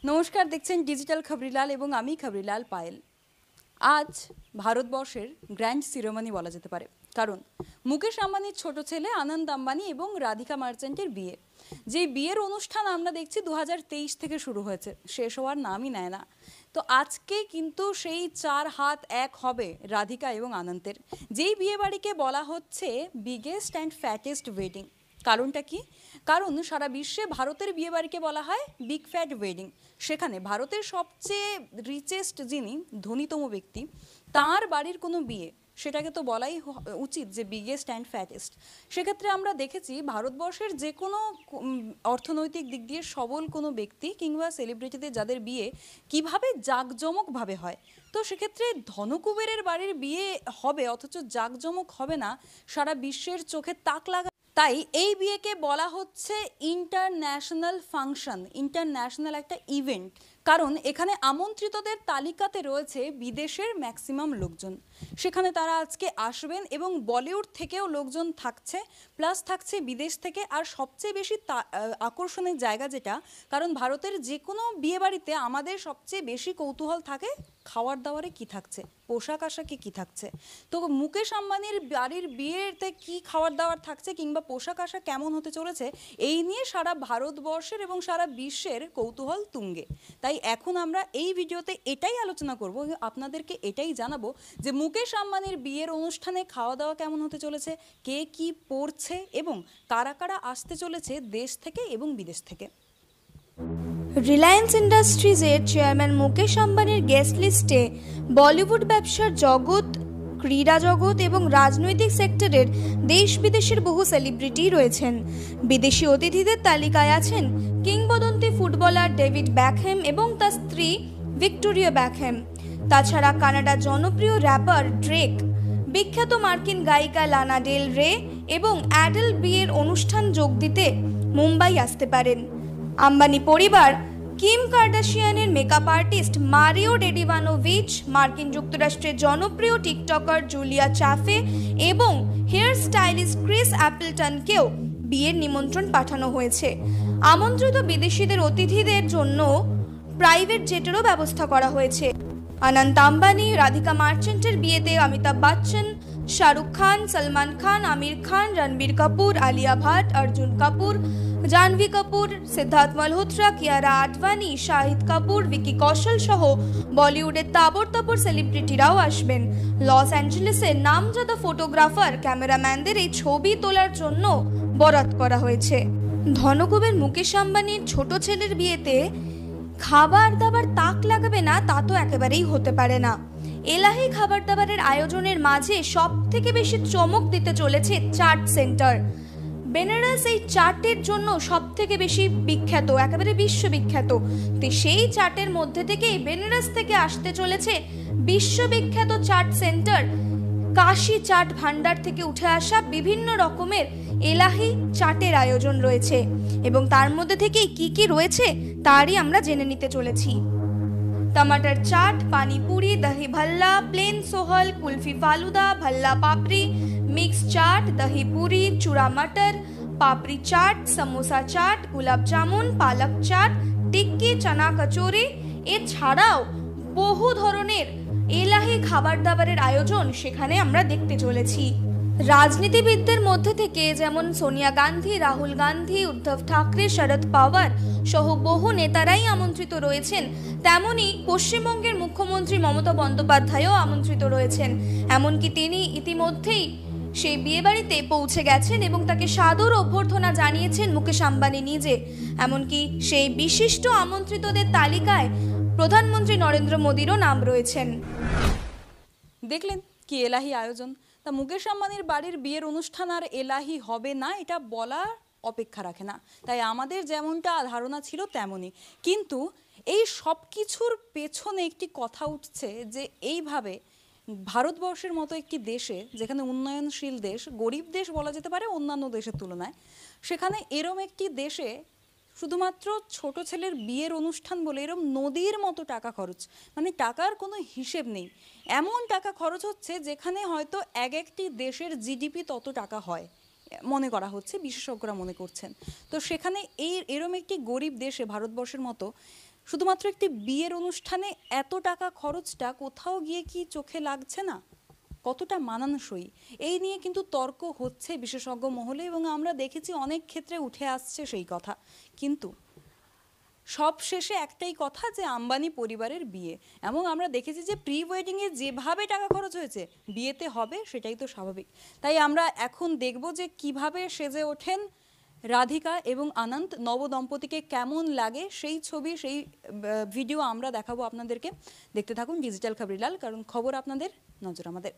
নমস্কার, দেখছেন ডিজিটাল খবরিলাল এবং আমি খবরিলাল পায়েল। আজ ভারতবর্ষের গ্র্যান্ড সিরেমনি বলা যেতে পারে, কারণ মুকেশ আম্বানির ছোট ছেলে আনন্দ আম্বানি এবং রাধিকা মার্চেন্টের বিয়ে। যে বিয়ের অনুষ্ঠান আমরা দেখছি 2023 থেকে শুরু হয়েছে, শেষ হওয়ার নামই নেয় না। তো আজকে কিন্তু সেই 4 হাত এক হবে রাধিকা এবং আনন্দের, যেই বিয়ে বাড়িকে বলা হচ্ছে বিগেস্ট অ্যান্ড ফ্যাটেস্ট ওয়েডিং। কারণটা কি? কারণ সারা বিশ্বে ভারতের বিয়েবাড়িকে বলা হয় বিগ ফ্যাট ওয়েডিং। সেখানে ভারতের সবচেয়ে রিচেস্ট যিনি ধনীতম ব্যক্তি, তার বাড়ির কোনো বিয়ে, সেটাকে তো বলাই উচিত যে বিগেস্ট অ্যান্ড ফ্যাটেস্ট। সেক্ষেত্রে আমরা দেখেছি ভারতবর্ষের যে কোনো অর্থনৈতিক দিক দিয়ে সবল কোনো ব্যক্তি কিংবা সেলিব্রিটিদের যাদের বিয়ে কিভাবে জাঁকজমকভাবে হয়। তো সেক্ষেত্রে ধনকুবেরের বাড়ির বিয়ে হবে অথচ জাঁকজমক হবে না, সারা বিশ্বের চোখে তাক লাগা। তাই এই বিয়েকে বলা হচ্ছে ইন্টারন্যাশনাল ফাংশন, ইন্টারন্যাশনাল একটা ইভেন্ট। কারণ এখানে আমন্ত্রিতদের তালিকাতে রয়েছে বিদেশের ম্যাক্সিমাম লোকজন। সেখানে তারা আজকে আসবেন এবং বলিউড থেকেও লোকজন থাকছে, প্লাস থাকছে বিদেশ থেকে। আর সবচেয়ে বেশি আকর্ষণের জায়গা যেটা, কারণ ভারতের যে কোনো বিয়েবাড়িতে আমাদের সবচেয়ে বেশি কৌতূহল থাকে খাওয়ার দাওয়ারে কি থাকছে, পোশাক আশাকে কি থাকছে। তো মুকেশ আম্বানির বাড়ির বিয়েতে কি খাওয়ার দাওয়ার থাকছে কিংবা পোশাক আশাক কেমন হতে চলেছে, এই নিয়ে সারা ভারতবর্ষের এবং সারা বিশ্বের কৌতূহল তুঙ্গে। তাই এখন আমরা এই ভিডিওতে এটাই আলোচনা করব, আপনাদেরকে এটাই জানাবো যে মুকেশ আম্বানির বিয়ের অনুষ্ঠানে খাওয়া দাওয়া কেমন হতে চলেছে, কে কি পড়ছে এবং কারা কারা আসতে চলেছে দেশ থেকে এবং বিদেশ থেকে। রিলায়েন্স ইন্ডাস্ট্রিজের চেয়ারম্যান মুকেশ আম্বানির গেস্ট লিস্টে বলিউড ব্যবসার জগৎ, ক্রীড়া জগৎ এবং রাজনৈতিক সেক্টরের দেশ বিদেশের বহু সেলিব্রিটি রয়েছেন। বিদেশি অতিথিদের তালিকায় আছেন কিংবদন্তি ফুটবলার ডেভিড ব্যাকহ্যাম এবং তার স্ত্রী ভিক্টোরিয়া ব্যাকহ্যাম। তাছাড়া কানাডার জনপ্রিয় র্যাপার ড্রেক, বিখ্যাত মার্কিন গায়িকা লানা ডেল রে এবং অ্যাডেল বিয়ের অনুষ্ঠান যোগ দিতে মুম্বাই আসতে পারেন। আম্বানি পরিবার কিম কার্দাশিয়ানের মেকআপ আর্টিস্ট মারিও ডেডিভানোভিচ, মার্কিন যুক্তরাষ্ট্রের জনপ্রিয় টিকটকার জুলিয়া চাফে এবং হেয়ার স্টাইলিস্ট ক্রিস অ্যাপলটনকেও বিয়ের নিমন্ত্রণ পাঠানো হয়েছে। আমন্ত্রিত বিদেশিদের অতিথিদের জন্য প্রাইভেট জেটেরও ব্যবস্থা করা হয়েছে। আনন্দ আম্বানি, রাধিকা মার্চেন্টের বিয়েতে অমিতাভ বচ্চন, শাহরুখ খান, সলমান খান, আমির খান, রণবীর কাপুর, আলিয়া ভাট, অর্জুন কাপুর, জাহ্নবী কাপুর, সিদ্ধার্থ মালহোত্রা, কিয়ারা আডবাণী, শাহিদ কাপুর, ভিকি কৌশল সহ বলিউডের তাবড় সেলিব্রিটিরাও আসবেন। লস অ্যাঞ্জেলেসের নামজাদা ফটোগ্রাফার, ক্যামেরাম্যানদের এই ছবি তোলার জন্য বরাত করা হয়েছে। ধনকুবের মুকেশ আম্বানির ছোট ছেলের বিয়েতে খাবার দাবার তাক লাগাবে না তা তো একেবারেই হতে পারে না। এলাহি খাবার দাবারের আয়োজনের মাঝে সব থেকে বেশি চমক দিতে চলেছে চাট সেন্টার। বেনারস এই চাটের জন্য সব থেকে বেশি বিখ্যাত, একেবারে বিশ্ববিখ্যাত। তো সেই চাটের মধ্যে থেকেই বেনারস থেকে আসতে চলেছে বিশ্ববিখ্যাত চাট সেন্টার কাশী চাট ভান্ডার থেকে উঠে আসা বিভিন্ন রকমের এলাহি চাটের আয়োজন রয়েছে এবং তার মধ্যে থেকেই কি কি রয়েছে তারই আমরা জেনে নিতে চলেছি। टमाटर चाट, पानी पूरी, दही भल्ला, प्लेन सोहल, कुल्फी फालूदा, भल्ला पापड़ी, मिक्स चाट, दही पूरी, चूड़ा मटर, पापड़ी चाट, समोसा चाट, गुलाब जामुन, पालक चाट, टिक्की, चना कचौरी এছাড়াও বহু ধরনের এলাহি খাবার দাবারের আয়োজন সেখানে আমরা দেখতে চলেছি। রাজনীতিবিদদের মধ্যে থেকে যেমন সোনিয়া গান্ধী, রাহুল গান্ধী, উদ্ধব ঠাকরে, শরদ পাওয়ার সহ বহু নেতারাই আমন্ত্রিত রয়েছেন, তেমনি পশ্চিমবঙ্গের মুখ্যমন্ত্রী মমতা বন্দ্যোপাধ্যায়ও আমন্ত্রিত রয়েছেন। এমনকি তিনি ইতিমধ্যেই সেই বিয়েবাড়িতে পৌঁছে গেছেন এবং তাকে সাদর অভ্যর্থনা জানিয়েছেন মুকেশ আম্বানি নিজে। এমনকি সেই বিশিষ্ট আমন্ত্রিতদের তালিকায় প্রধানমন্ত্রী নরেন্দ্র মোদীরও নাম রয়েছেন। দেখলেন কি এলাহি আয়োজন। তা মুকেশ আম্বানির বাড়ির বিয়ের অনুষ্ঠান আর এলাহি হবে না এটা বলার অপেক্ষা রাখে না। তাই আমাদের যেমনটা ধারণা ছিল তেমনই। কিন্তু এই সব কিছুর পেছনে একটি কথা উঠছে যে এইভাবে ভারতবর্ষের মতো একটি দেশে, যেখানে উন্নয়নশীল দেশ, গরিব দেশ বলা যেতে পারে অন্যান্য দেশের তুলনায়, সেখানে এরম একটি দেশে শুধুমাত্র ছোট ছেলের বিয়ের অনুষ্ঠান বলে এরম নদীর মতো টাকা খরচ, মানে টাকার কোনো হিসেব নেই। এমন টাকা খরচ হচ্ছে যেখানে হয়তো এক একটি দেশের জিডিপি তত টাকা হয় মনে করা হচ্ছে, বিশেষজ্ঞরা মনে করছেন। তো সেখানে এরম একটি গরিব দেশে, ভারতবর্ষের মতো, শুধুমাত্র একটি বিয়ের অনুষ্ঠানে এত টাকা খরচটা কোথাও গিয়ে কি চোখে লাগছে না? কতটা মানানসই এই নিয়ে কিন্তু তর্ক হচ্ছে বিশেষজ্ঞ মহলে, এবং আমরা দেখেছি অনেক ক্ষেত্রে উঠে আসছে সেই কথা। কিন্তু সব শেষে একটাই কথা, যে আম্বানি পরিবারের বিয়ে, এবং আমরা দেখেছি যে প্রি ওয়েডিংয়ে যেভাবে টাকা খরচ হয়েছে বিয়েতে হবে সেটাই তো স্বাভাবিক। তাই আমরা এখন দেখব যে কিভাবে সেজে ওঠেন রাধিকা এবং আনন্দ, নবদম্পতিকে কেমন লাগে সেই ছবি, সেই ভিডিও আমরা দেখাবো আপনাদেরকে। দেখতে থাকুন ডিজিটাল খবরিলাল, কারণ খবর আপনাদের, নজর আমাদের।